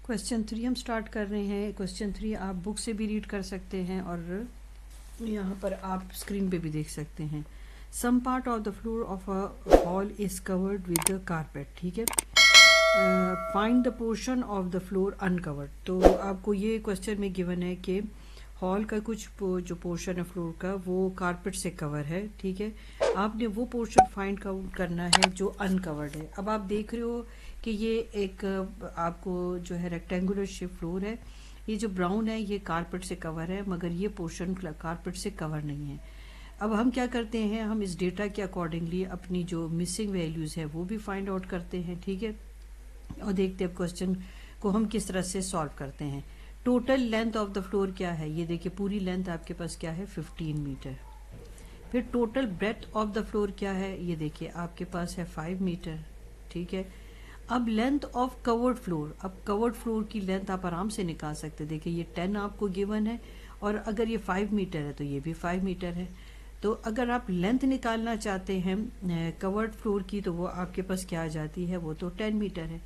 Question 3 हम start कर रहे हैं. क्वेश्चन 3 आप बुक से भी रीड कर सकते हैं और यहाँ पर आप स्क्रीन पे भी देख सकते हैं. Some part of the floor of a hall is covered with the carpet. ठीक है. Find the portion of the floor uncovered. तो आपको ये क्वेश्चन में गिवन है कि हॉल का कुछ जो पोर्शन है फ्लोर का वो कारपेट से कवर है. ठीक है. आपने वो पोर्शन फाइंड आउट करना है जो अनकवर्ड है. अब आप देख रहे हो कि ये एक आपको जो है रेक्टेंगुलर शेप फ्लोर है. ये जो ब्राउन है ये कारपेट से कवर है, मगर ये पोर्शन कारपेट से कवर नहीं है. अब हम क्या करते हैं, हम इस डेटा के अकॉर्डिंगली अपनी जो मिसिंग वैल्यूज़ है वो भी फाइंड आउट करते हैं. ठीक है. और देखते हैं क्वेश्चन को हम किस तरह से सॉल्व करते हैं. Total length of the floor क्या है, ये देखिए पूरी लेंथ आपके पास क्या है 15 मीटर. फिर total breadth of the floor क्या है, ये देखिए आपके पास है 5 मीटर. ठीक है. अब लेंथ ऑफ कवर्ड फ्लोर, अब कवर्ड फ्लोर की लेंथ आप आराम से निकाल सकते हैं. देखिए ये 10 आपको गिवन है और अगर ये 5 मीटर है तो ये भी 5 मीटर है. तो अगर आप लेंथ निकालना चाहते हैं कवर्ड फ्लोर की तो वो आपके पास क्या आ जाती है, वो तो 10 मीटर है.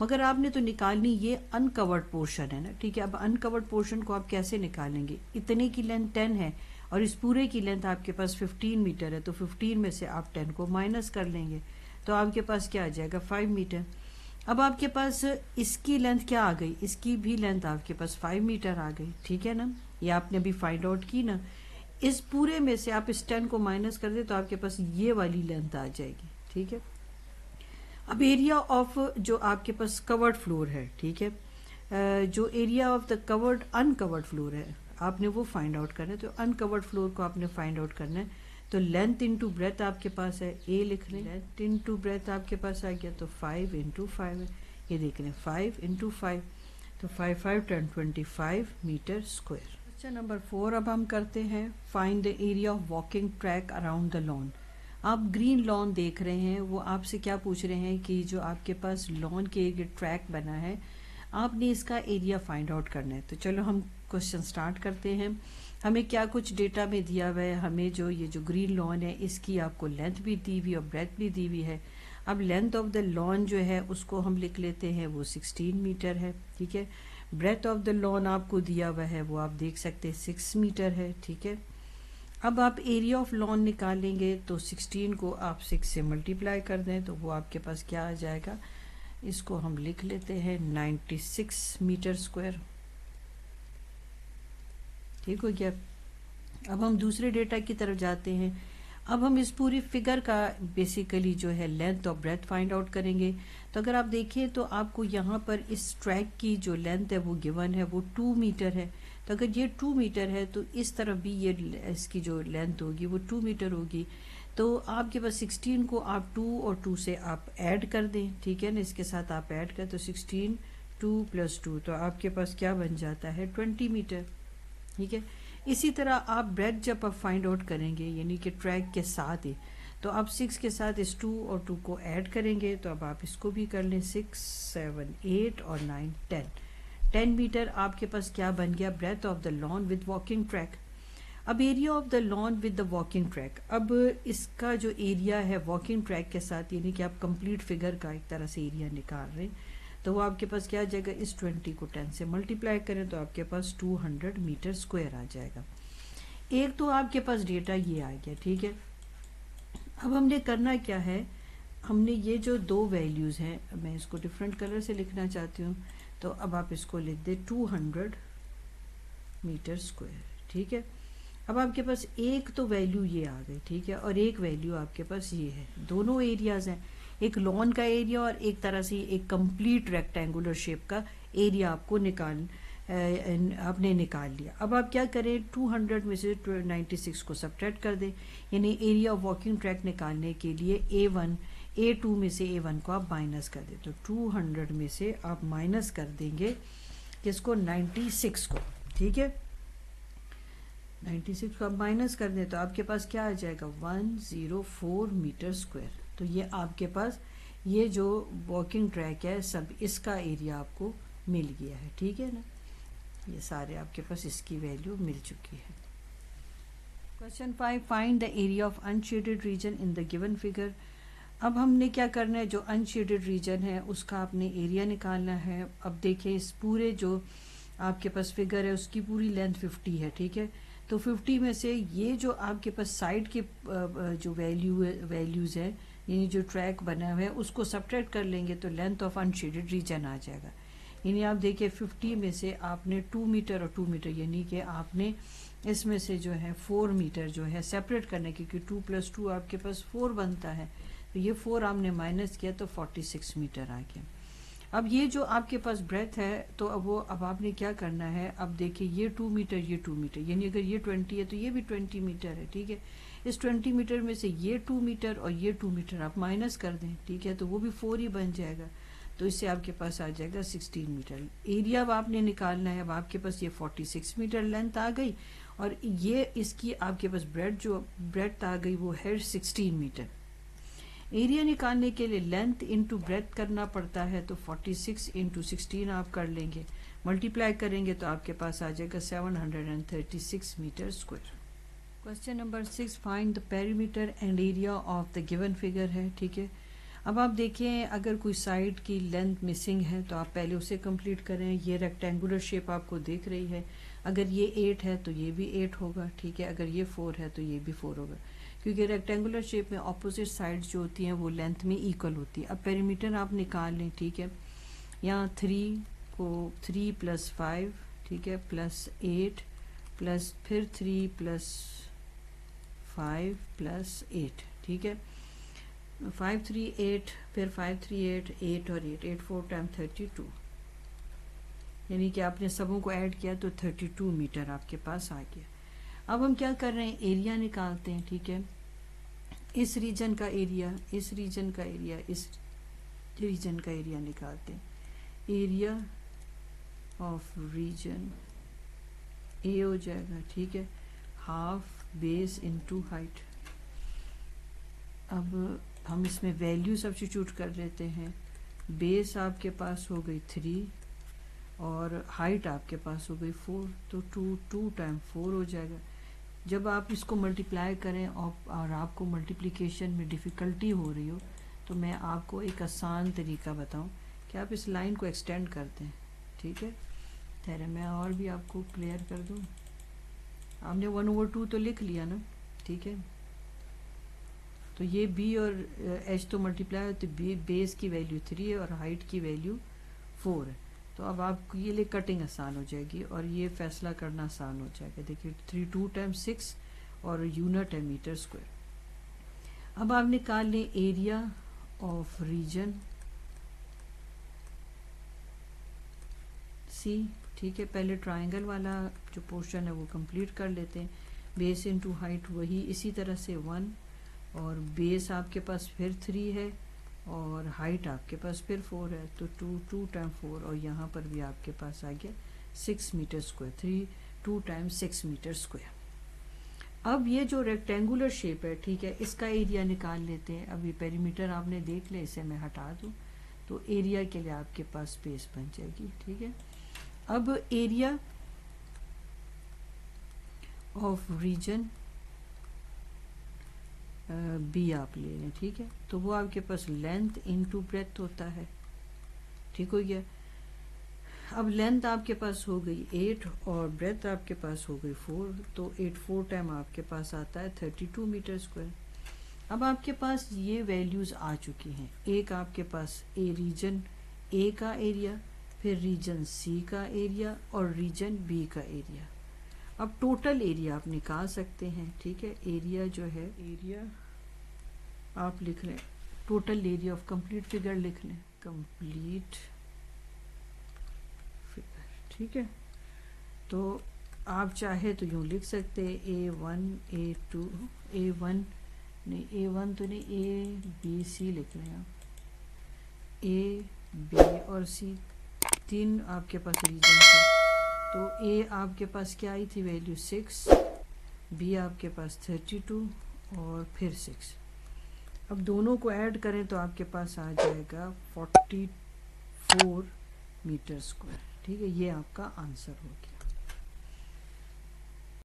मगर आपने तो निकालनी ये अनकवर्ड पोर्शन है ना. ठीक है. अब अनकवर्ड पोर्शन को आप कैसे निकालेंगे, इतने की लेंथ 10 है और इस पूरे की लेंथ आपके पास 15 मीटर है, तो 15 में से आप 10 को माइनस कर लेंगे तो आपके पास क्या आ जाएगा 5 मीटर. अब आपके पास इसकी लेंथ क्या आ गई, इसकी भी लेंथ आपके पास 5 मीटर आ गई. ठीक है ना. ये आपने अभी फाइंड आउट की ना. इस पूरे में से आप इस 10 को माइनस कर दे तो आपके पास ये वाली लेंथ आ जाएगी. ठीक है. अब एरिया ऑफ जो आपके पास कवर्ड फ्लोर है, ठीक है, जो area of the covered uncovered floor है आपने वो फाइंड आउट करना है. तो अनकवर्ड फ्लोर को आपने फाइंड आउट करना है. तो लेंथ इंटू ब्रेथ आपके पास है, ए लिख लें. लेंथ इंटू ब्रेथ आपके पास आ गया तो 5 इंटू 5 है. ये देख लें 5 इंटू 5 तो 5 5 10 25 मीटर स्क्वायर. क्वेश्चन नंबर 4 अब हम करते हैं. Find the area of walking track around the lawn. आप ग्रीन लॉन देख रहे हैं, वो आपसे क्या पूछ रहे हैं कि जो आपके पास लॉन के एरिया ट्रैक बना है आपने इसका एरिया फाइंड आउट करना है. तो चलो हम क्वेश्चन स्टार्ट करते हैं. हमें क्या कुछ डेटा में दिया हुआ है, हमें जो ये जो ग्रीन लॉन है इसकी आपको लेंथ भी दी हुई और ब्रेथ भी दी हुई है. अब लेंथ ऑफ द लॉन जो है उसको हम लिख लेते हैं, वो 16 मीटर है. ठीक है. ब्रेथ ऑफ द लॉन आपको दिया हुआ है वो आप देख सकते हैं 6 मीटर है. ठीक है. अब आप एरिया ऑफ लॉन निकालेंगे तो 16 को आप 6 से मल्टीप्लाई कर दें तो वो आपके पास क्या आ जाएगा, इसको हम लिख लेते हैं 96 मीटर स्क्वायर. ठीक हो गया. अब हम दूसरे डेटा की तरफ जाते हैं. अब हम इस पूरी फिगर का बेसिकली जो है लेंथ और ब्रेथ फाइंड आउट करेंगे. तो अगर आप देखें तो आपको यहाँ पर इस ट्रैक की जो लेंथ है वो गिवन है वो 2 मीटर है. तो अगर ये 2 मीटर है तो इस तरफ भी ये इसकी जो लेंथ होगी वो 2 मीटर होगी. तो आपके पास 16 को आप 2 और 2 से आप ऐड कर दें. ठीक है ना. इसके साथ आप ऐड करें तो 16 2 + 2 तो आपके पास क्या बन जाता है 20 मीटर. ठीक है. इसी तरह आप ब्रेथ जब आप फाइंड आउट करेंगे यानी कि ट्रैक के साथ ही, तो आप 6 के साथ इस 2 और 2 को ऐड करेंगे तो अब आप इसको भी कर लें 6 7 8 और 9 10. 10 मीटर आपके पास क्या बन गया, breadth of the lawn with walking track. अब area of the lawn with the walking track, अब इसका जो एरिया है वॉकिंग ट्रैक के साथ यानी कि आप कंप्लीट फिगर का एक तरह से एरिया निकाल रहे हैं, तो वो आपके पास क्या आ जाएगा, इस 20 को 10 से मल्टीप्लाई करें तो आपके पास 200 मीटर स्क्वायर आ जाएगा. एक तो आपके पास डेटा ये आ गया. ठीक है. अब हमने करना क्या है, हमने ये जो दो वैल्यूज़ हैं, मैं इसको डिफरेंट कलर से लिखना चाहती हूँ, तो अब आप इसको लिख दे 200 मीटर स्क्वायर. ठीक है. अब आपके पास एक तो वैल्यू ये आ गई. ठीक है. और एक वैल्यू आपके पास ये है. दोनों एरियाज़ हैं, एक लॉन का एरिया और एक तरह से एक कंप्लीट रेक्टेंगुलर शेप का एरिया आपको आपने निकाल लिया. अब आप क्या करें, 200 में से 96 को सब्ट्रैक्ट कर दें. यानी एरिया ऑफ वॉकिंग ट्रैक निकालने के लिए A2 में से A1 को आप माइनस कर दें. तो 200 में से आप माइनस कर देंगे किसको, 96 को. ठीक है. 96 को आप माइनस कर दें तो आपके पास क्या आ जाएगा 104 मीटर स्क्वायर. तो ये आपके पास ये जो वॉकिंग ट्रैक है सब इसका एरिया आपको मिल गया है. ठीक है ना. ये सारे आपके पास इसकी वैल्यू मिल चुकी है. Question 5, find the area of unshaded region in the given figure. اب ہم نے کیا کرنا ہے، جو انشیڈڈ ریجن ہے اس کا آپ نے ایریا نکالنا ہے. اب دیکھیں اس پورے جو آپ کے پاس فگر ہے اس کی پوری لینتھ 50 ہے. ٹھیک ہے، تو 50 میں سے یہ جو آپ کے پاس سائڈ کے جو ویلیوز ہے، یعنی جو ٹریک بنا ہوا ہے اس کو سبٹریکٹ کر لیں گے تو لینتھ آف انشیڈڈ ریجن آ جائے گا. یعنی آپ دیکھیں 50 میں سے آپ نے 2 میٹر اور 2 میٹر یعنی کہ آپ نے اس میں سے جو ہے 4 میٹر جو ہے سیپریٹ کرنے کی، کیونکہ 2 + 2 آپ کے پاس 4 بنتا ہے، تو یہ 4 آپ نے مائنس کیا تو 46 میٹر آ گیا. اب یہ جو آپ کے پاس بریتھ ہے تو اب آپ نے کیا کرنا ہے، اب دیکھیں یہ 2 میٹر یہ 2 میٹر، یعنی اگر یہ 20 ہے تو یہ بھی 20 میٹر ہے. ٹھیک ہے، اس 20 میٹر میں سے یہ 2 میٹر اور یہ 2 میٹر آپ مائنس کر دیں. ٹھیک ہے، تو وہ بھی 4 ہی بن جائے گا، تو اس سے آپ کے پاس آ جائے گا 16 میٹر. ایریا اب آپ نے نکالنا ہے. اب آپ کے پاس یہ 46 میٹر لینتھ آ گئی اور یہ اس کی آپ کے پاس بریڈتھ آ گئی وہ ہے 16 میٹر. ایریا نکالنے کے لیے لینتھ انٹو بریڈتھ کرنا پڑتا ہے، تو 46 انٹو 16 آپ کر لیں گے، ملٹیپلائی کریں گے تو آپ کے پاس آ جائے گا 736 metre square. Question number 6، find the perimeter and area of the given figure ہے. ٹھیک ہے، اب آپ دیکھیں اگر کوئی سائڈ کی لینتھ مسنگ ہے تو آپ پہلے اسے کمپلیٹ کریں. یہ ریکٹینگولر شیپ آپ کو دیکھ رہی ہے، اگر یہ 8 ہے تو یہ بھی 8 ہوگا. ٹھیک ہے، اگر یہ 4 ہے تو یہ بھی 4 ہوگا، کیونکہ ریکٹینگولر شیپ میں اپوزٹ سائڈ جو ہوتی ہیں وہ لینتھ میں ایکول ہوتی ہے. اب پیریمیٹر آپ نکال لیں. ٹھیک ہے، یہاں 3 کو 3 + 5 ٹھیک ہے پلس 8 پلس پھر 3 + 5 + 8 ٹھیک ہے 5 3 8 پھر 5 3 8 8 اور 8 8 4 ٹائم 32، یعنی کہ آپ نے سبوں کو ایڈ کیا تو 32 میٹر آپ کے پاس آ گیا. اب ہم کیا کر رہے ہیں، ایریا نکالتے ہیں. ٹھیک ہے، اس ریجن کا ایریا، اس ریجن کا ایریا، اس ریجن کا ایریا نکالتے ہیں. ایریا آف ریجن اے ہو جائے گا. ٹھیک ہے، ہاف بیس انٹو ہائٹ. اب ہم اس میں ویلیو سبسٹیٹیوٹ کر لیتے ہیں. بیس آپ کے پاس ہو گئی 3 اور ہائٹ آپ کے پاس ہو گئی 4، تو 2 ٹائم 4 ہو جائے گا. جب آپ اس کو ملٹیپلائی کریں اور آپ کو ملٹیپلیکیشن میں ڈیفیکلٹی ہو رہی ہو تو میں آپ کو ایک آسان طریقہ بتاؤں کہ آپ اس لائن کو ایکسٹینڈ کر دیں. ٹھیک ہے، ٹھہرے میں اور بھی آپ کو کلیئر کر دوں. آپ نے 1/2 تو لکھ لیا نا. ٹھیک ہے، تو یہ بی اور ایچ تو ملٹیپلائی ہوتی، بیس کی ویلیو 3 ہے اور ہائٹ کی ویلیو 4 ہے. تو اب آپ کو یہ لے کٹنگ آسان ہو جائے گی اور یہ فیصلہ کرنا آسان ہو جائے گا. دیکھیے 3 2 ٹائم 6 اور یونٹ ہے میٹر اسکوائر. اب آپ نکال لیں ایریا آف ریجن سی. ٹھیک ہے، پہلے ٹرائنگل والا جو پورشن ہے وہ کمپلیٹ کر لیتے ہیں. بیس انٹو ہائٹ وہی اسی طرح سے 1 اور بیس آپ کے پاس پھر 3 ہے اور ہائٹ آپ کے پاس پھر 4 ہے، تو 2 ٹائم 4 اور یہاں پر بھی آپ کے پاس آ گیا 6 metre square. 2 time 6 metre square. اب یہ جو ریکٹینگولر شیپ ہے ٹھیک ہے اس کا ایریا نکال لیتے ہیں. اب یہ پیریمیٹر آپ نے دیکھ لیا، اسے میں ہٹا دوں تو ایریا کے لیے آپ کے پاس اسپیس بن جائے گی. ٹھیک ہے، اب ایریا آف ریجن بی آپ لے لیں. ٹھیک ہے، تو وہ آپ کے پاس لینتھ انٹو بریتھ ہوتا ہے. ٹھیک ہو گیا. اب لینتھ آپ کے پاس ہو گئی 8 اور بریتھ آپ کے پاس ہو گئی 4، تو 8 4 ٹائم آپ کے پاس آتا ہے 32 میٹر اسکوائر. اب آپ کے پاس یہ ویلیوز آ چکی ہیں. ایک آپ کے پاس ریجن اے کا ایریا، پھر ریجن سی کا ایریا اور ریجن بی کا ایریا. اب ٹوٹل ایریا آپ نکال سکتے ہیں. ٹھیک ہے، ایریا جو ہے ایریا آپ لکھ لیں، total area of complete figure لکھ لیں، کمپلیٹ فگر. ٹھیک ہے، تو آپ چاہے تو یوں لکھ سکتے A1 A2 A1 نہیں A1 تو نہیں ABC لکھ لیں آپ. A B اور C تین آپ کے پاس ریجن ہے، تو A آپ کے پاس کیا آئی تھی ویلیو 6، B آپ کے پاس 32 اور پھر 6. اب دونوں کو ایڈ کریں تو آپ کے پاس آ جائے گا 44 میٹر اسکوائر. ٹھیک ہے، یہ آپ کا آنسر ہوگا.